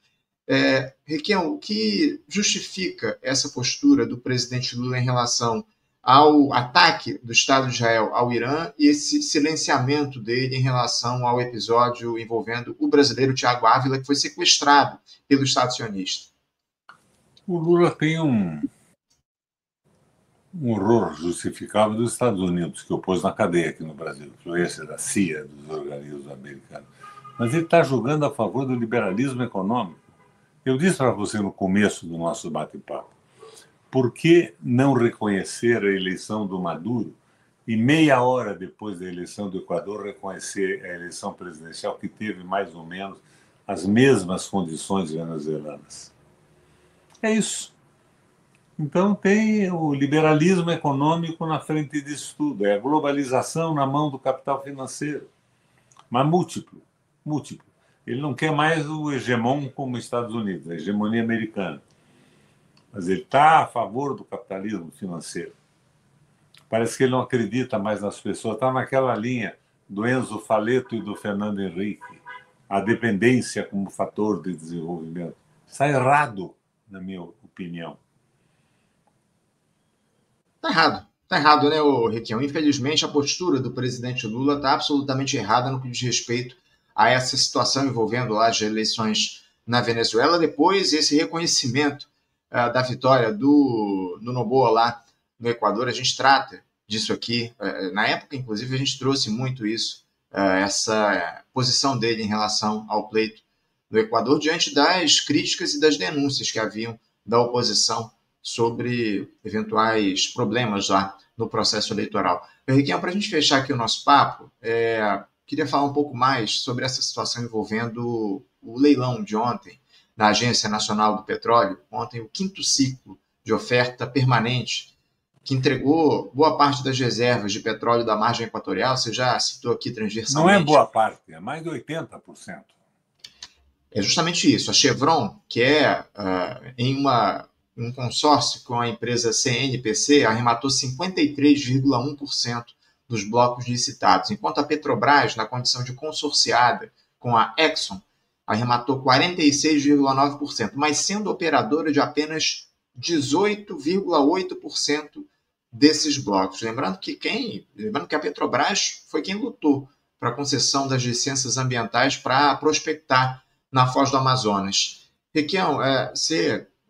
Requião, o que justifica essa postura do presidente Lula em relação ao ataque do Estado de Israel ao Irã e esse silenciamento dele em relação ao episódio envolvendo o brasileiro Thiago Ávila, que foi sequestrado pelo Estado sionista? O Lula tem um horror justificável dos Estados Unidos, que o pôs na cadeia aqui no Brasil, influência da CIA, dos organismos americanos. Mas ele está jogando a favor do liberalismo econômico. Eu disse para você no começo do nosso bate-papo, por que não reconhecer a eleição do Maduro e meia hora depois da eleição do Equador reconhecer a eleição presidencial que teve mais ou menos as mesmas condições venezuelanas? É isso. Então tem o liberalismo econômico na frente disso tudo, é a globalização na mão do capital financeiro, mas múltiplo. Ele não quer mais o hegemon como os Estados Unidos, a hegemonia americana. Mas ele está a favor do capitalismo financeiro. Parece que ele não acredita mais nas pessoas. Está naquela linha do Enzo Faleto e do Fernando Henrique. A dependência como fator de desenvolvimento. Está errado, na minha opinião. Está errado, né, Requião? Infelizmente, a postura do presidente Lula está absolutamente errada no que diz respeito a essa situação envolvendo lá as eleições na Venezuela. Depois, esse reconhecimento da vitória do Noboa lá no Equador, a gente trata disso aqui. Na época, inclusive, a gente trouxe muito isso, essa posição dele em relação ao pleito do Equador, diante das críticas e das denúncias que haviam da oposição sobre eventuais problemas lá no processo eleitoral. Henriquinho, para a gente fechar aqui o nosso papo, queria falar um pouco mais sobre essa situação envolvendo o leilão de ontem na Agência Nacional do Petróleo, ontem o 5º ciclo de oferta permanente, que entregou boa parte das reservas de petróleo da margem equatorial. Você já citou aqui transversalmente. Não é boa parte, é mais de 80%. É justamente isso. A Chevron, que é em um consórcio com a empresa CNPC, arrematou 53,1% dos blocos licitados, enquanto a Petrobras, na condição de consorciada com a Exxon, arrematou 46,9%, mas sendo operadora de apenas 18,8% desses blocos. Lembrando que a Petrobras foi quem lutou para a concessão das licenças ambientais para prospectar na Foz do Amazonas. Requião, a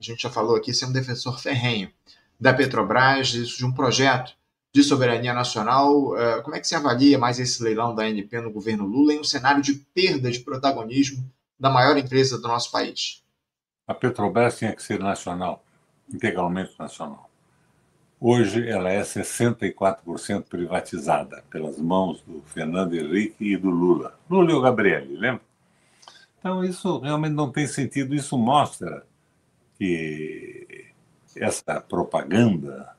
gente já falou aqui, você é um defensor ferrenho da Petrobras, de um projeto de soberania nacional. Como é que você avalia mais esse leilão da ANP no governo Lula em um cenário de perda de protagonismo da maior empresa do nosso país? A Petrobras tinha que ser nacional, integralmente nacional. Hoje ela é 64% privatizada pelas mãos do Fernando Henrique e do Lula. Lula e o Gabrielli, lembra? Então isso realmente não tem sentido. Isso mostra que essa propaganda,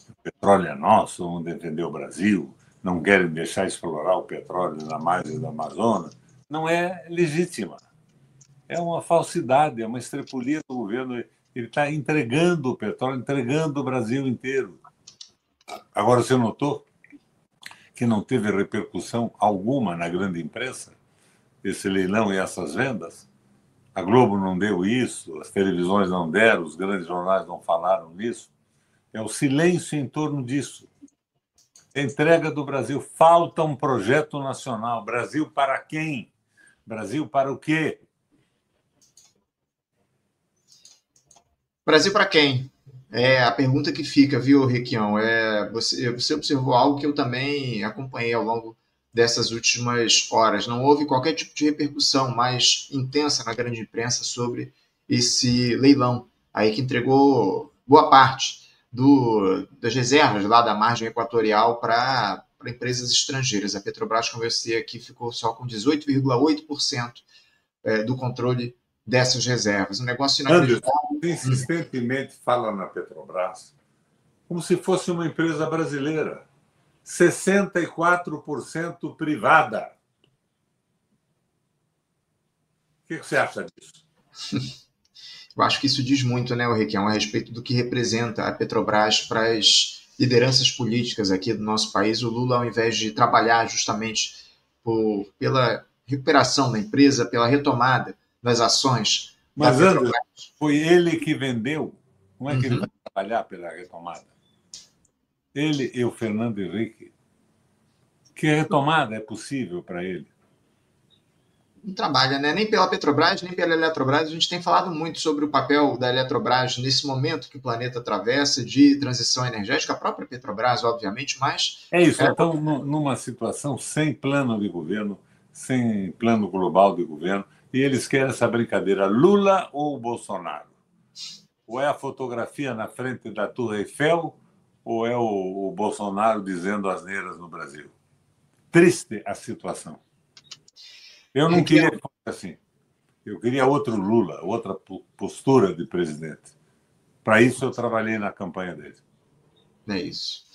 o petróleo é nosso, vamos defender o Brasil, não querem deixar explorar o petróleo na margem do Amazonas, não é legítima. É uma falsidade, é uma estrepulia do governo. Ele está entregando o petróleo, entregando o Brasil inteiro. Agora, você notou que não teve repercussão alguma na grande imprensa, esse leilão e essas vendas? A Globo não deu isso, as televisões não deram, os grandes jornais não falaram nisso. É o silêncio em torno disso. A entrega do Brasil. Falta um projeto nacional. Brasil para quem? Brasil para o quê? Brasil para quem? É a pergunta que fica, viu, Requião? Você observou algo que eu também acompanhei ao longo dessas últimas horas. Não houve qualquer tipo de repercussão mais intensa na grande imprensa sobre esse leilão aí que entregou boa parte das reservas lá da margem equatorial para empresas estrangeiras. A Petrobras, como eu sei aqui, ficou só com 18,8% do controle dessas reservas. Um negócio inacreditável. Anderson insistentemente fala na Petrobras como se fosse uma empresa brasileira. 64% privada. O que você acha disso? Eu acho que isso diz muito, né, Requião, a respeito do que representa a Petrobras para as lideranças políticas aqui do nosso país. O Lula, ao invés de trabalhar justamente pela recuperação da empresa, pela retomada das ações da Mas, Anderson, Petrobras. foi ele que vendeu. Como é que ele vai trabalhar pela retomada? Ele e o Fernando Henrique. Que retomada é possível para ele? Não trabalha, né? Nem pela Petrobras, nem pela Eletrobras. A gente tem falado muito sobre o papel da Eletrobras nesse momento que o planeta atravessa de transição energética, a própria Petrobras, obviamente, mas... É isso, então, numa situação sem plano de governo, sem plano global de governo, e eles querem essa brincadeira, Lula ou Bolsonaro? Ou é a fotografia na frente da Torre Eiffel, ou é o Bolsonaro dizendo asneiras no Brasil? Triste a situação. Eu não queria que fosse assim. Eu queria outro Lula, outra postura de presidente. Para isso, eu trabalhei na campanha dele. É isso.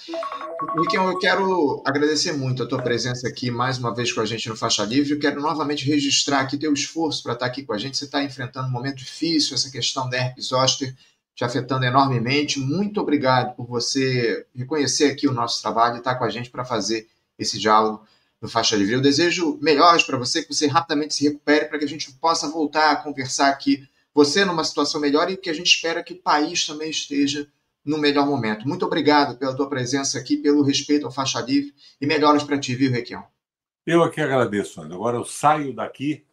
Riquelme, eu quero agradecer muito a tua presença aqui mais uma vez com a gente no Faixa Livre. Eu quero novamente registrar aqui teu esforço para estar aqui com a gente. Você está enfrentando um momento difícil, essa questão da herpes zoster te afetando enormemente. Muito obrigado por você reconhecer aqui o nosso trabalho e estar com a gente para fazer esse diálogo no Faixa Livre. Eu desejo melhores para você, que você rapidamente se recupere para que a gente possa voltar a conversar aqui, você numa situação melhor e que a gente espera que o país também esteja no melhor momento. Muito obrigado pela tua presença aqui, pelo respeito ao Faixa Livre e melhoras para ti, viu, Requião? Eu aqui agradeço, André. Agora eu saio daqui,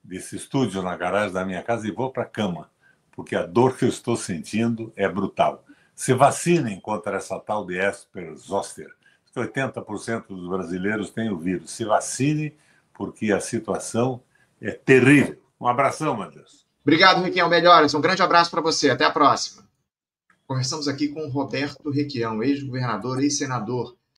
desse estúdio na garagem da minha casa e vou para a cama, porque a dor que eu estou sentindo é brutal. Se vacinem contra essa tal de herpes zoster. 80% dos brasileiros têm o vírus. Se vacine, porque a situação é terrível. Um abração, meu Deus. Obrigado, Requião. Melhoras. Um grande abraço para você. Até a próxima. Conversamos aqui com Roberto Requião, ex-governador e senador